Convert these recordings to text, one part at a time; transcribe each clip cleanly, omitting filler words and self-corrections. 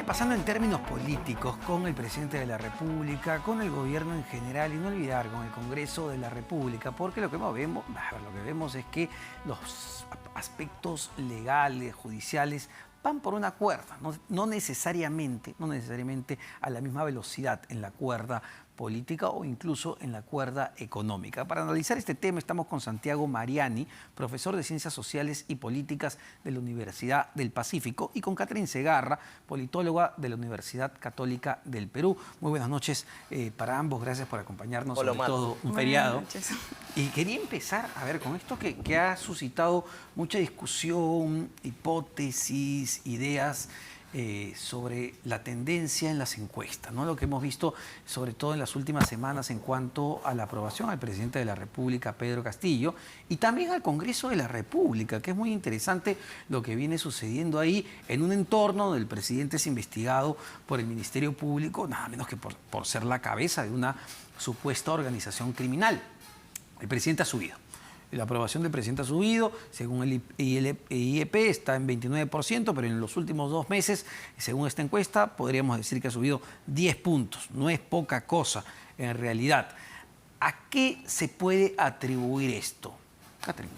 viene pasando en términos políticos con el presidente de la República, con el gobierno en general y no olvidar con el Congreso de la República? Porque lo que vemos es que los aspectos legales, judiciales, van por una cuerda, no necesariamente a la misma velocidad en la cuerda política o incluso en la cuerda económica. Para analizar este tema estamos con Santiago Mariani, profesor de Ciencias Sociales y Políticas de la Universidad del Pacífico, y con Catherine Segarra, politóloga de la Universidad Católica del Perú. Muy buenas noches para ambos, gracias por acompañarnos, Hola, sobre todo un feriado. Y quería empezar, a ver, con esto que ha suscitado mucha discusión, hipótesis, ideas sobre la tendencia en las encuestas, ¿no? Lo que hemos visto sobre todo en las últimas semanas en cuanto a la aprobación al presidente de la República, Pedro Castillo, y también al Congreso de la República, que es muy interesante lo que viene sucediendo ahí en un entorno donde el presidente es investigado por el Ministerio Público, nada menos que por ser la cabeza de una supuesta organización criminal. El presidente ha subido. La aprobación del presidente ha subido, según el IEP está en 29%, pero en los últimos 2 meses, según esta encuesta, podríamos decir que ha subido 10 puntos. No es poca cosa, en realidad. ¿A qué se puede atribuir esto? Catherine.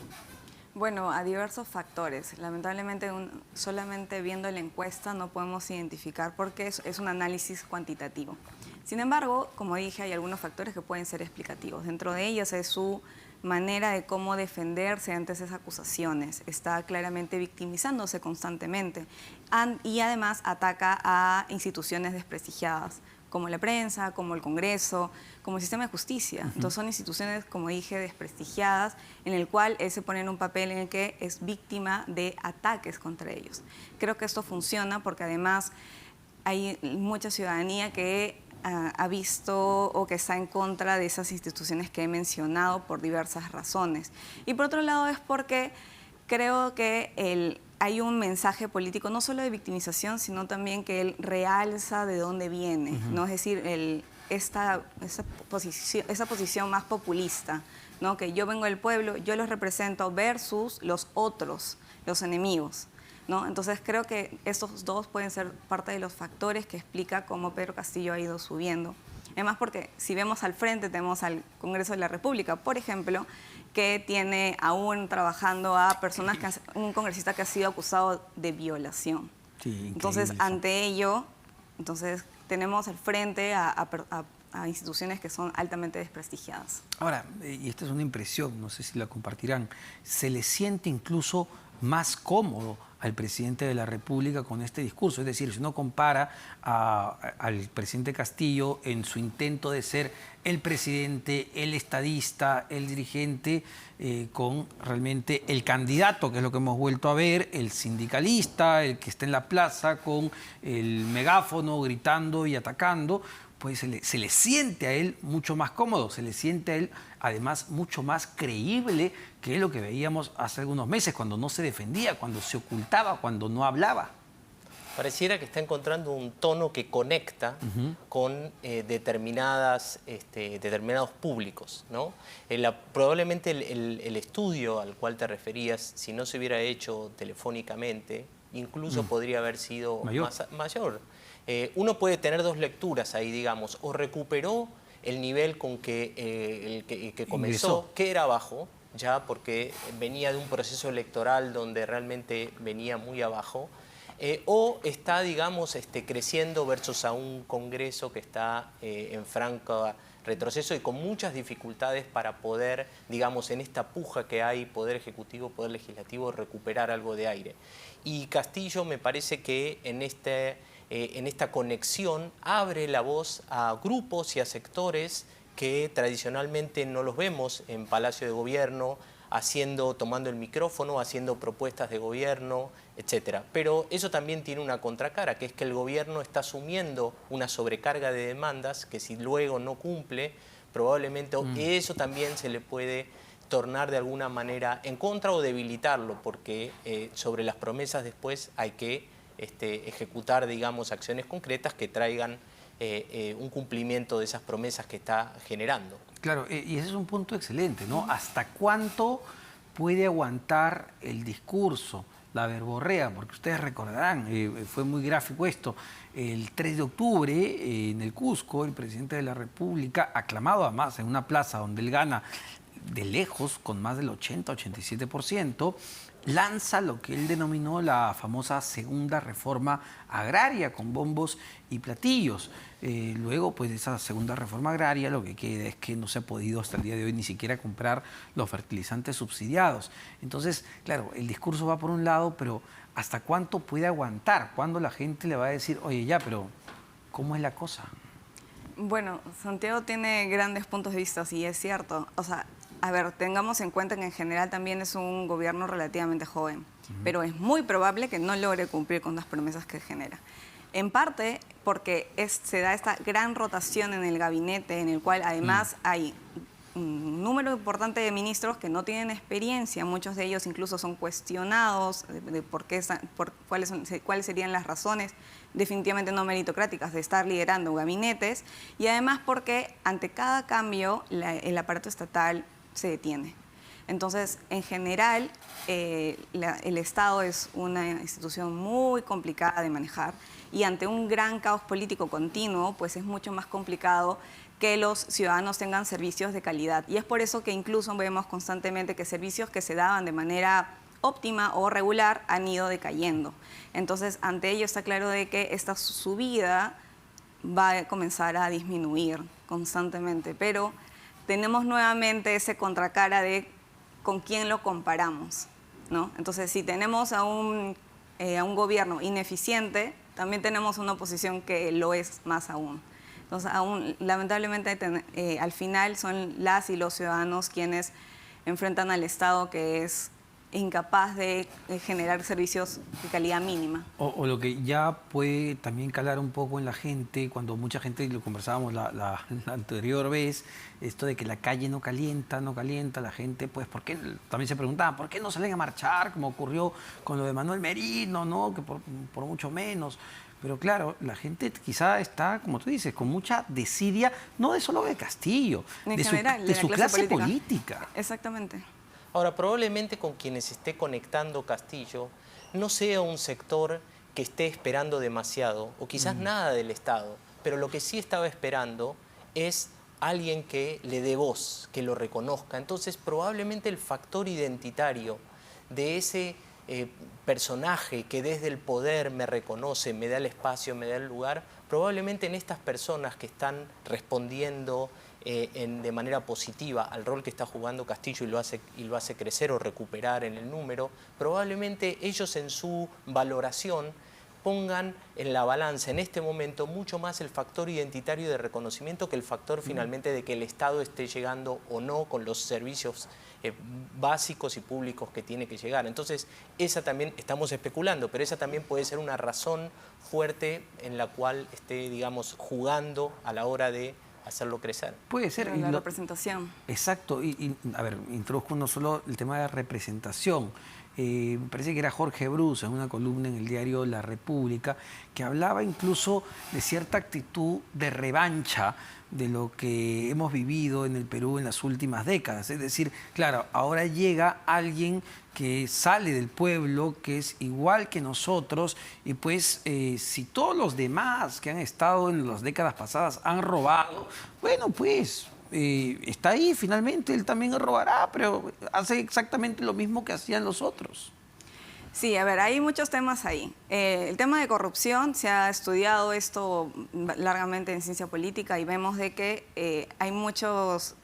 Bueno, a diversos factores. Lamentablemente, solamente viendo la encuesta no podemos identificar porque es un análisis cuantitativo. Sin embargo, como dije, hay algunos factores que pueden ser explicativos. Dentro de ellos es su manera de cómo defenderse ante esas acusaciones. Está claramente victimizándose constantemente y además ataca a instituciones desprestigiadas, como la prensa, como el Congreso, como el sistema de justicia. Entonces son instituciones, como dije, desprestigiadas, en el cual él se pone en un papel en el que es víctima de ataques contra ellos. Creo que esto funciona porque además hay mucha ciudadanía que ha visto o que está en contra de esas instituciones que he mencionado por diversas razones. Y por otro lado es porque creo que hay un mensaje político no solo de victimización, sino también que él realza de dónde viene, ¿no? Es decir, esa posición más populista, ¿no? Que yo vengo del pueblo, yo los represento versus los otros, los enemigos, ¿no? Entonces creo que estos dos pueden ser parte de los factores que explica cómo Pedro Castillo ha ido subiendo. Además porque si vemos al frente tenemos al Congreso de la República, por ejemplo, que tiene aún trabajando a personas, un congresista que ha sido acusado de violación. Sí, entonces, ante ello, tenemos al frente a instituciones que son altamente desprestigiadas. Ahora, y esta es una impresión, no sé si la compartirán, se le siente incluso más cómodo al presidente de la República con este discurso. Es decir, si uno compara al presidente Castillo en su intento de ser el presidente, el estadista, el dirigente, con realmente el candidato, que es lo que hemos vuelto a ver, el sindicalista, el que está en la plaza con el megáfono gritando y atacando, pues se le siente a él mucho más cómodo, se le siente a él además mucho más creíble que lo que veíamos hace algunos meses, cuando no se defendía, cuando se ocultaba, cuando no hablaba. Pareciera que está encontrando un tono que conecta con determinados públicos, ¿no? Probablemente el estudio al cual te referías, si no se hubiera hecho telefónicamente, incluso podría haber sido mayor. Uno puede tener 2 lecturas ahí, digamos, o recuperó el nivel con que comenzó, que era bajo, ya porque venía de un proceso electoral donde realmente venía muy abajo, o está, digamos, creciendo versus a un Congreso que está en franco retroceso y con muchas dificultades para poder, digamos, en esta puja que hay, Poder Ejecutivo, Poder Legislativo, recuperar algo de aire. Y Castillo me parece que en esta conexión abre la voz a grupos y a sectores que tradicionalmente no los vemos en Palacio de Gobierno, tomando el micrófono, haciendo propuestas de gobierno, etc. Pero eso también tiene una contracara, que es que el gobierno está asumiendo una sobrecarga de demandas que si luego no cumple, probablemente eso también se le puede tornar de alguna manera en contra o debilitarlo, porque sobre las promesas después hay que ejecutar, digamos, acciones concretas que traigan un cumplimiento de esas promesas que está generando. Claro, y ese es un punto excelente, ¿no? ¿Hasta cuánto puede aguantar el discurso, la verborrea, porque ustedes recordarán, fue muy gráfico esto, el 3 de octubre en el Cusco, el presidente de la República, aclamado además en una plaza donde él gana de lejos, con más del 80-87%, lanza lo que él denominó la famosa segunda reforma agraria con bombos y platillos. Luego, pues de esa segunda reforma agraria, lo que queda es que no se ha podido hasta el día de hoy ni siquiera comprar los fertilizantes subsidiados. Entonces, claro, el discurso va por un lado, pero ¿hasta cuánto puede aguantar? ¿Cuándo la gente le va a decir, oye, ya, pero ¿cómo es la cosa? Bueno, Santiago tiene grandes puntos de vista, sí, es cierto. O sea, a ver, tengamos en cuenta que en general también es un gobierno relativamente joven, pero es muy probable que no logre cumplir con las promesas que genera. En parte porque se da esta gran rotación en el gabinete, en el cual además hay un número importante de ministros que no tienen experiencia, muchos de ellos incluso son cuestionados de cuáles serían las razones definitivamente no meritocráticas de estar liderando gabinetes, y además porque ante cada cambio el aparato estatal se detiene. Entonces, en general, el Estado es una institución muy complicada de manejar, y ante un gran caos político continuo, pues es mucho más complicado que los ciudadanos tengan servicios de calidad. Y es por eso que incluso vemos constantemente que servicios que se daban de manera óptima o regular han ido decayendo. Entonces, ante ello está claro de que esta subida va a comenzar a disminuir constantemente, pero tenemos nuevamente ese contracara de con quién lo comparamos, ¿no? Entonces, si tenemos a un gobierno ineficiente, también tenemos una oposición que lo es más aún. Entonces, lamentablemente, al final son las y los ciudadanos quienes enfrentan al Estado, que es incapaz de generar servicios de calidad mínima. O lo que ya puede también calar un poco en la gente, cuando mucha gente, y lo conversábamos la anterior vez, esto de que la calle no calienta, la gente, pues, ¿por qué? También se preguntaban, ¿por qué no salen a marchar? Como ocurrió con lo de Manuel Merino, ¿no? Que por mucho menos. Pero claro, la gente quizá está, como tú dices, con mucha desidia, no de solo de Castillo, en de general, de su clase política. política. Exactamente. Ahora, probablemente con quienes esté conectando Castillo no sea un sector que esté esperando demasiado, o quizás nada del Estado, pero lo que sí estaba esperando es alguien que le dé voz, que lo reconozca. Entonces, probablemente el factor identitario de ese personaje que desde el poder me reconoce, me da el espacio, me da el lugar, probablemente en estas personas que están respondiendo de manera positiva al rol que está jugando Castillo y lo hace crecer o recuperar en el número, probablemente ellos en su valoración pongan en la balanza en este momento mucho más el factor identitario de reconocimiento que el factor finalmente de que el Estado esté llegando o no con los servicios básicos y públicos que tiene que llegar. Entonces, esa también, estamos especulando, pero esa también puede ser una razón fuerte en la cual esté, digamos, jugando a la hora de hacerlo crecer. Puede ser. Pero la representación. Exacto. A ver, introduzco no solo el tema de representación. Me parece que era Jorge Brus en una columna en el diario La República, que hablaba incluso de cierta actitud de revancha de lo que hemos vivido en el Perú en las últimas décadas. Es decir, claro, ahora llega alguien que sale del pueblo, que es igual que nosotros, y pues si todos los demás que han estado en las décadas pasadas han robado, bueno, pues está ahí, finalmente él también robará, pero hace exactamente lo mismo que hacían los otros. Sí, a ver, hay muchos temas ahí. El tema de corrupción, se ha estudiado esto largamente en ciencia política y vemos de que hay muchos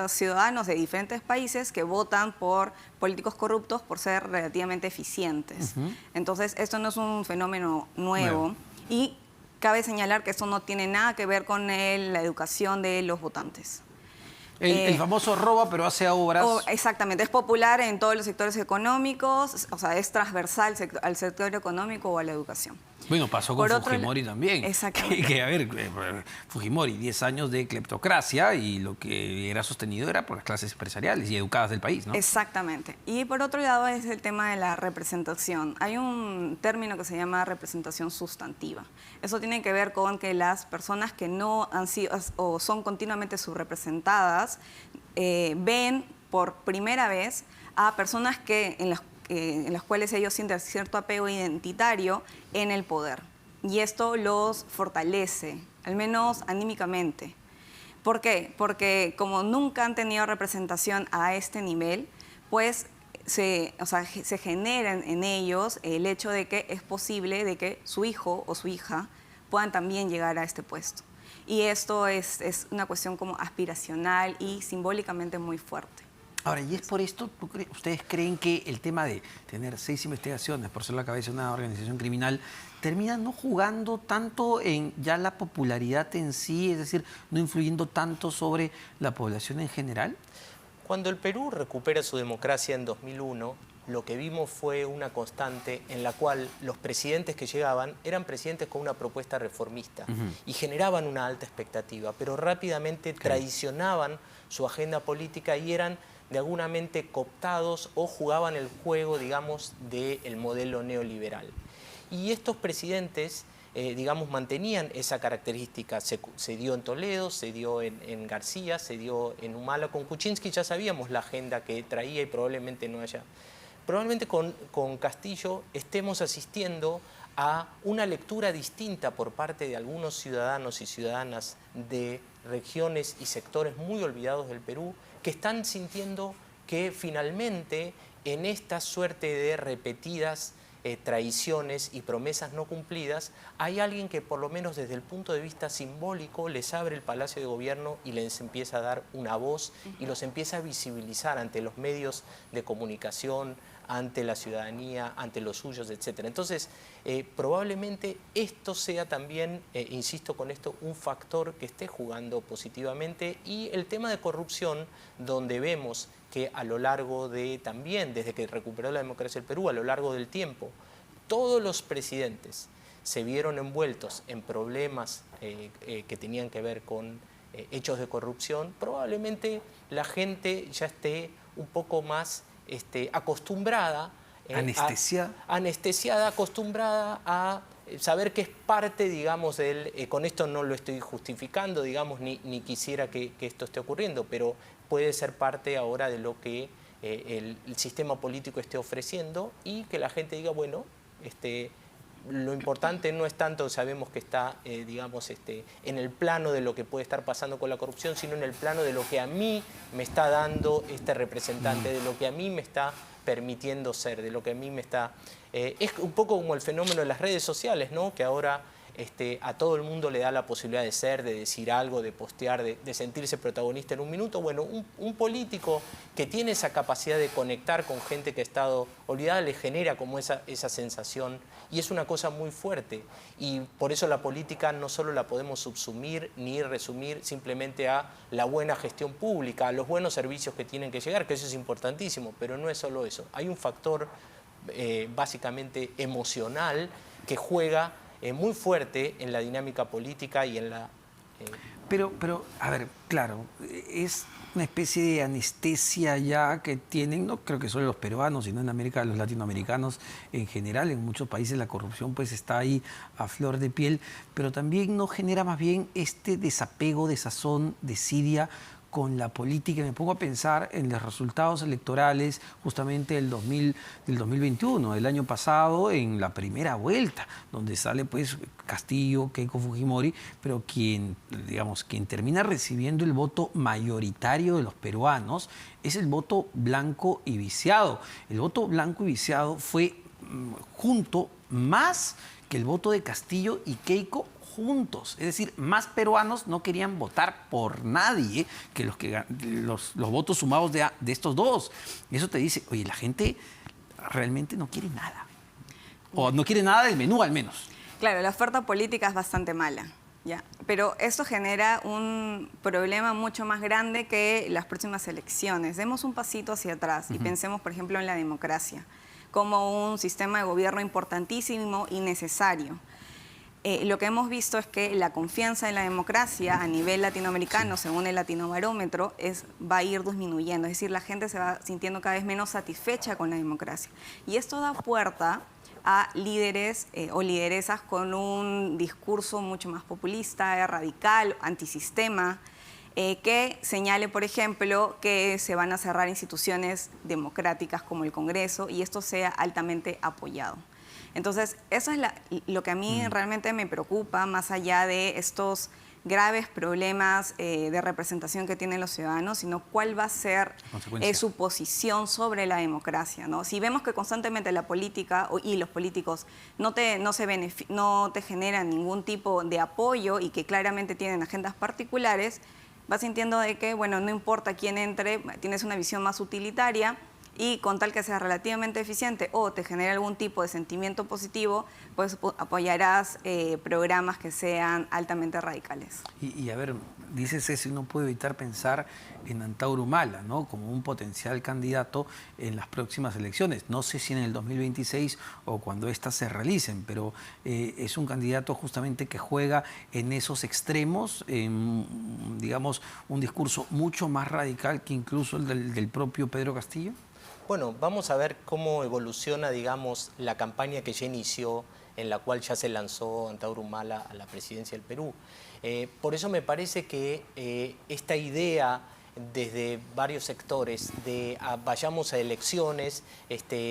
ciudadanos de diferentes países que votan por políticos corruptos por ser relativamente eficientes. Entonces, esto no es un fenómeno nuevo. Y cabe señalar que esto no tiene nada que ver con la educación de los votantes. El famoso roba, pero hace obras. Exactamente, es popular en todos los sectores económicos, o sea, es transversal al sector económico o a la educación. Bueno, pasó con Fujimori también. Exactamente. Que, a ver, Fujimori, 10 años de cleptocracia y lo que era sostenido era por las clases empresariales y educadas del país, ¿no? Exactamente. Y por otro lado es el tema de la representación. Hay un término que se llama representación sustantiva. Eso tiene que ver con que las personas que no han sido o son continuamente subrepresentadas ven por primera vez a personas en los cuales ellos sienten cierto apego identitario en el poder. Y esto los fortalece, al menos anímicamente. ¿Por qué? Porque como nunca han tenido representación a este nivel, pues se genera en ellos el hecho de que es posible de que su hijo o su hija puedan también llegar a este puesto. Y esto es una cuestión como aspiracional y simbólicamente muy fuerte. Ahora, y es por esto, ¿ustedes creen que el tema de tener 6 investigaciones por ser la cabeza de una organización criminal termina no jugando tanto en ya la popularidad en sí, es decir, no influyendo tanto sobre la población en general? Cuando el Perú recupera su democracia en 2001, lo que vimos fue una constante en la cual los presidentes que llegaban eran presidentes con una propuesta reformista y generaban una alta expectativa, pero rápidamente traicionaban su agenda política y eran de alguna mente cooptados o jugaban el juego, digamos, del modelo neoliberal. Y estos presidentes, digamos, mantenían esa característica. Se dio en Toledo, se dio en García, se dio en Humala. Con Kuczynski ya sabíamos la agenda que traía y probablemente no haya. Probablemente con Castillo estemos asistiendo a una lectura distinta por parte de algunos ciudadanos y ciudadanas de regiones y sectores muy olvidados del Perú, que están sintiendo que finalmente en esta suerte de repetidas traiciones y promesas no cumplidas, hay alguien que por lo menos desde el punto de vista simbólico les abre el Palacio de Gobierno y les empieza a dar una voz y los empieza a visibilizar ante los medios de comunicación, ante la ciudadanía, ante los suyos, etc. Entonces, probablemente esto sea también, insisto con esto, un factor que esté jugando positivamente, y el tema de corrupción, donde vemos que a lo largo de también, desde que recuperó la democracia el Perú, a lo largo del tiempo, todos los presidentes se vieron envueltos en problemas que tenían que ver con hechos de corrupción. Probablemente la gente ya esté un poco más acostumbrada, anestesiada, acostumbrada a saber que es parte, digamos, con esto no lo estoy justificando, digamos, ni quisiera que esto esté ocurriendo, pero puede ser parte ahora de lo que el sistema político esté ofreciendo, y que la gente diga, bueno, lo importante no es tanto, sabemos que está, digamos, en el plano de lo que puede estar pasando con la corrupción, sino en el plano de lo que a mí me está dando este representante, de lo que a mí me está permitiendo ser, de lo que a mí me está... es un poco como el fenómeno de las redes sociales, ¿no? Que ahora a todo el mundo le da la posibilidad de ser, de decir algo, de postear, de sentirse protagonista en un minuto. Bueno, un político que tiene esa capacidad de conectar con gente que ha estado olvidada le genera como esa sensación, y es una cosa muy fuerte. Y por eso la política no solo la podemos subsumir ni resumir simplemente a la buena gestión pública, a los buenos servicios que tienen que llegar, que eso es importantísimo, pero no es solo eso. Hay un factor básicamente emocional que juega muy fuerte en la dinámica política y en la... Pero, a ver, claro, es una especie de anestesia ya que tienen, no creo que solo los peruanos, sino en América, los latinoamericanos en general. En muchos países la corrupción pues está ahí a flor de piel, pero también no genera más bien este desapego, desazón, desidia con la política. Me pongo a pensar en los resultados electorales justamente del 2021, del año pasado, en la primera vuelta, donde sale pues Castillo, Keiko Fujimori, pero quien termina recibiendo el voto mayoritario de los peruanos es el voto blanco y viciado. El voto blanco y viciado fue junto más que el voto de Castillo y Keiko juntos. Es decir, más peruanos no querían votar por nadie que los votos sumados de estos dos. Y eso te dice, oye, la gente realmente no quiere nada. O no quiere nada del menú, al menos. Claro, la oferta política es bastante mala, ¿ya? Pero esto genera un problema mucho más grande que las próximas elecciones. Demos un pasito hacia atrás y pensemos, por ejemplo, en la democracia como un sistema de gobierno importantísimo y necesario. Lo que hemos visto es que la confianza en la democracia a nivel latinoamericano, según el Latinobarómetro, va a ir disminuyendo. Es decir, la gente se va sintiendo cada vez menos satisfecha con la democracia. Y esto da puerta a líderes o lideresas con un discurso mucho más populista, radical, antisistema, que señale, por ejemplo, que se van a cerrar instituciones democráticas como el Congreso y esto sea altamente apoyado. Entonces, eso es lo que a mí realmente me preocupa, más allá de estos graves problemas de representación que tienen los ciudadanos, sino cuál va a ser su posición sobre la democracia, ¿no? Si vemos que constantemente la política y los políticos no te generan ningún tipo de apoyo y que claramente tienen agendas particulares, vas sintiendo de que, bueno, no importa quién entre, tienes una visión más utilitaria y con tal que sea relativamente eficiente o te genere algún tipo de sentimiento positivo, pues apoyarás programas que sean altamente radicales. Y a ver, dices eso y no puedo evitar pensar en Antauro Humala, ¿no? Como un potencial candidato en las próximas elecciones. No sé si en el 2026 o cuando éstas se realicen, pero es un candidato justamente que juega en esos extremos, en, digamos, un discurso mucho más radical que incluso el del propio Pedro Castillo. Bueno, vamos a ver cómo evoluciona, digamos, la campaña que ya inició, en la cual ya se lanzó Antauro Humala a la presidencia del Perú. Por eso me parece que esta idea desde varios sectores de vayamos a elecciones,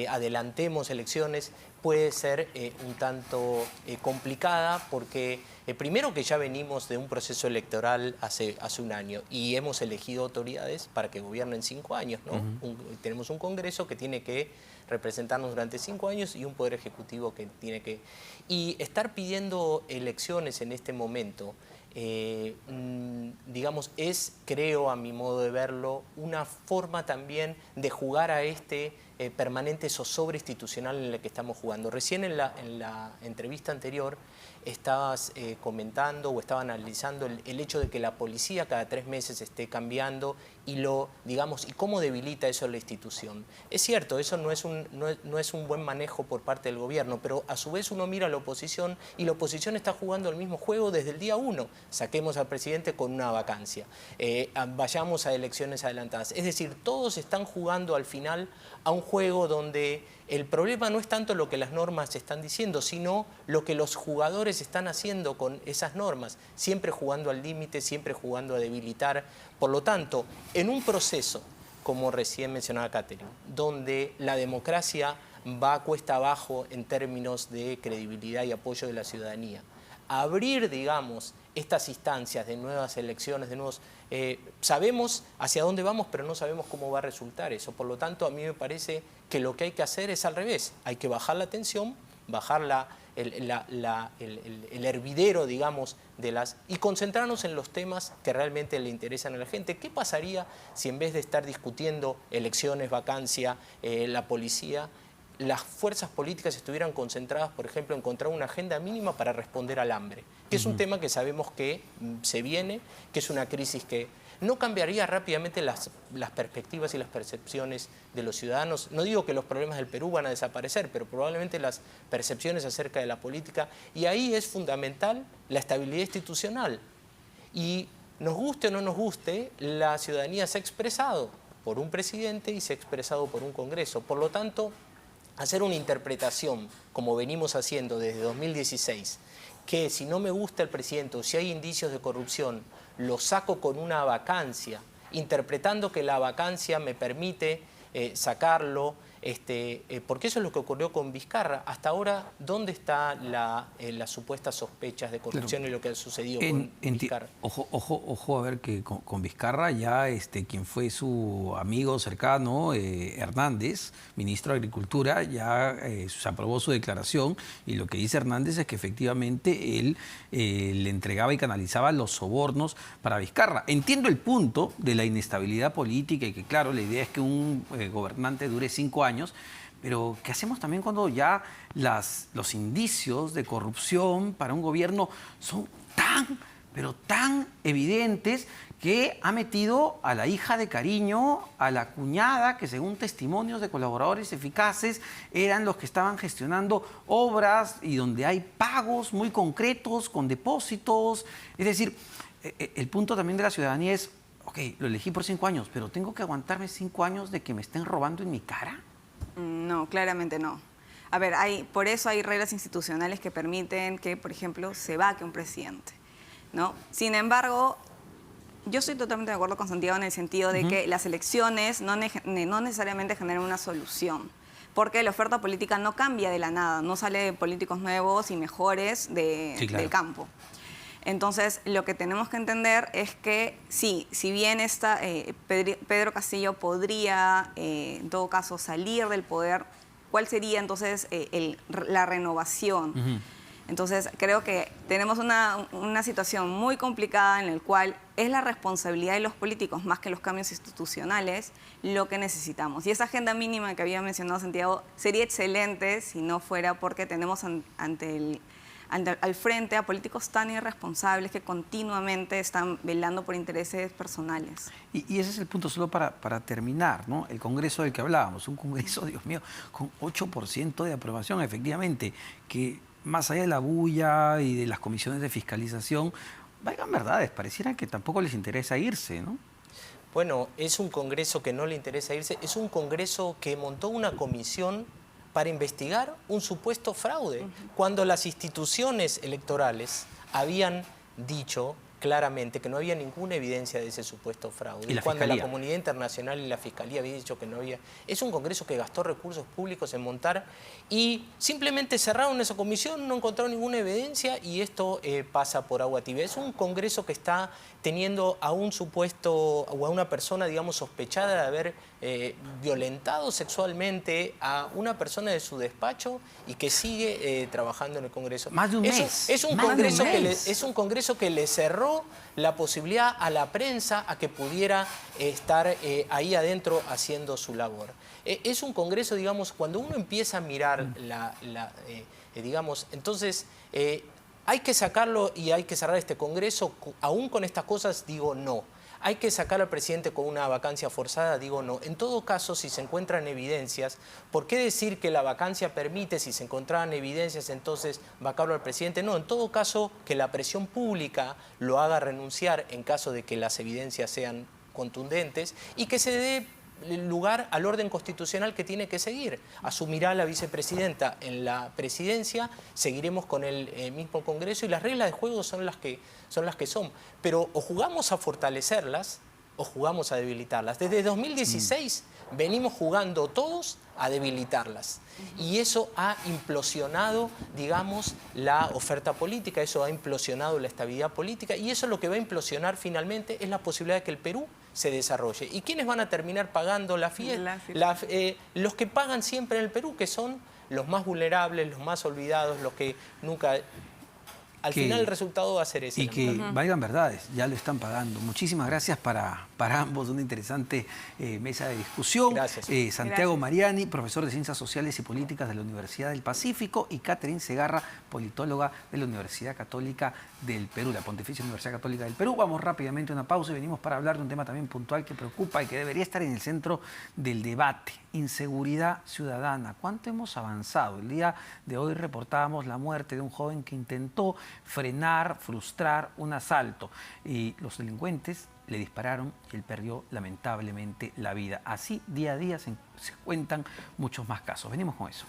adelantemos elecciones, puede ser un tanto complicada porque primero que ya venimos de un proceso electoral hace un año y hemos elegido autoridades para que gobiernen 5 años, ¿no? Tenemos un Congreso que tiene que representarnos durante 5 años y un Poder Ejecutivo que tiene que... Y estar pidiendo elecciones en este momento, digamos, creo, a mi modo de verlo, una forma también de jugar a permanente zozobra institucional en el que estamos jugando. Recién en la entrevista anterior estabas comentando o estaba analizando el hecho de que la policía cada 3 meses esté cambiando y digamos, y cómo debilita eso la institución. Es cierto, eso no es un buen manejo por parte del gobierno, pero a su vez uno mira a la oposición y la oposición está jugando el mismo juego desde el día 1. Saquemos al presidente con una vacancia, vayamos a elecciones adelantadas. Es decir, todos están jugando al final a un juego donde el problema no es tanto lo que las normas están diciendo, sino lo que los jugadores están haciendo con esas normas, siempre jugando al límite, siempre jugando a debilitar. Por lo tanto, en un proceso, como recién mencionaba Catherine, donde la democracia va a cuesta abajo en términos de credibilidad y apoyo de la ciudadanía, abrir, digamos, estas instancias de nuevas elecciones, de nuevos... sabemos hacia dónde vamos, pero no sabemos cómo va a resultar eso. Por lo tanto, a mí me parece que lo que hay que hacer es al revés. Hay que bajar la tensión, bajar el hervidero, digamos, y concentrarnos en los temas que realmente le interesan a la gente. ¿Qué pasaría si en vez de estar discutiendo elecciones, vacancia, la policía, las fuerzas políticas estuvieran concentradas, por ejemplo, en encontrar una agenda mínima para responder al hambre, que es un tema que sabemos que se viene, que es una crisis que no cambiaría rápidamente las perspectivas y las percepciones de los ciudadanos? No digo que los problemas del Perú van a desaparecer, pero probablemente las percepciones acerca de la política, y ahí es fundamental la estabilidad institucional. Y nos guste o no nos guste, la ciudadanía se ha expresado por un presidente y se ha expresado por un Congreso. Por lo tanto, hacer una interpretación, como venimos haciendo desde 2016, que si no me gusta el presidente o si hay indicios de corrupción, lo saco con una vacancia, interpretando que la vacancia me permite sacarlo, porque eso es lo que ocurrió con Vizcarra. Hasta ahora, ¿dónde están las supuestas sospechas de corrupción y lo que ha sucedido con Vizcarra? Ojo a ver que con Vizcarra ya quien fue su amigo cercano, Hernández, ministro de Agricultura, ya se aprobó su declaración y lo que dice Hernández es que efectivamente él le entregaba y canalizaba los sobornos para Vizcarra. Entiendo el punto de la inestabilidad política y que claro, la idea es que un gobernante dure 5 años, pero ¿qué hacemos también cuando ya los indicios de corrupción para un gobierno son pero tan evidentes que ha metido a la hija de Cariño, a la cuñada, que según testimonios de colaboradores eficaces eran los que estaban gestionando obras y donde hay pagos muy concretos con depósitos? Es decir, el punto también de la ciudadanía es, ok, lo elegí por 5 años, pero ¿tengo que aguantarme 5 años de que me estén robando en mi cara? No, claramente no. A ver, por eso hay reglas institucionales que permiten que, por ejemplo, se vaque un presidente, ¿no? Sin embargo, Yo estoy totalmente de acuerdo con Santiago en el sentido de que las elecciones no necesariamente generan una solución, porque la oferta política no cambia de la nada, no sale de políticos nuevos y mejores Sí, claro. del campo. Entonces, lo que tenemos que entender es que sí, si bien Pedro Castillo podría, en todo caso, salir del poder, ¿cuál sería entonces la renovación? Entonces, creo que tenemos una situación muy complicada en la cual es la responsabilidad de los políticos, más que los cambios institucionales, lo que necesitamos. Y esa agenda mínima que había mencionado Santiago sería excelente si no fuera porque tenemos al frente a políticos tan irresponsables que continuamente están velando por intereses personales. Y ese es el punto, solo para terminar, ¿no? El Congreso del que hablábamos, un Congreso, Dios mío, con 8% de aprobación, efectivamente, que más allá de la bulla y de las comisiones de fiscalización, valgan verdades, pareciera que tampoco les interesa irse, ¿no? Bueno, es un Congreso que no le interesa irse, es un Congreso que montó una comisión para investigar un supuesto fraude, cuando las instituciones electorales habían dicho claramente que no había ninguna evidencia de ese supuesto fraude. ¿Y la cuando la Fiscalía? comunidad internacional y la Fiscalía habían dicho que no había... Es un Congreso que gastó recursos públicos en montar y simplemente cerraron esa comisión, no encontraron ninguna evidencia y esto pasa por agua tibia. Es un Congreso que está teniendo a un supuesto o a una persona, digamos, sospechada de haber violentado sexualmente a una persona de su despacho y que sigue trabajando en el Congreso. Más de un mes. Es un Más de un Congreso mes. es un Congreso que le cerró la posibilidad a la prensa a que pudiera estar ahí adentro haciendo su labor. Es un Congreso, digamos, cuando uno empieza a mirar digamos, entonces hay que sacarlo y hay que cerrar este Congreso, aún con estas cosas digo no. Hay que sacar al presidente con una vacancia forzada, digo no. En todo caso, si se encuentran evidencias, ¿por qué decir que la vacancia permite, si se encontraran evidencias, entonces vacarlo al presidente? No, en todo caso, que la presión pública lo haga renunciar en caso de que las evidencias sean contundentes y que se dé lugar al orden constitucional que tiene que seguir. Asumirá la vicepresidenta en la presidencia, seguiremos con el mismo Congreso y las reglas de juego son las que son. Pero o jugamos a fortalecerlas o jugamos a debilitarlas. Desde 2016 venimos jugando todos a debilitarlas. Y eso ha implosionado, digamos, la oferta política, eso ha implosionado la estabilidad política y eso lo que va a implosionar finalmente es la posibilidad de que el Perú se desarrolle. ¿Y quiénes van a terminar pagando la fiesta? Los que pagan siempre en el Perú, que son los más vulnerables, los más olvidados, los que nunca... Al final el resultado va a ser ese. Y que valgan verdades, ya lo están pagando. Muchísimas gracias para ambos, una interesante mesa de discusión. Gracias. Santiago Mariani, profesor de Ciencias Sociales y Políticas de la Universidad del Pacífico, y Catherine Segarra, politóloga de la Universidad Católica del Perú, la Pontificia Universidad Católica del Perú. Vamos rápidamente a una pausa y venimos para hablar de un tema también puntual que preocupa y que debería estar en el centro del debate: inseguridad ciudadana. ¿Cuánto hemos avanzado? El día de hoy reportábamos la muerte de un joven que intentó frenar, frustrar un asalto y los delincuentes le dispararon y él perdió lamentablemente la vida. Así día a día se cuentan muchos más casos. Venimos con eso.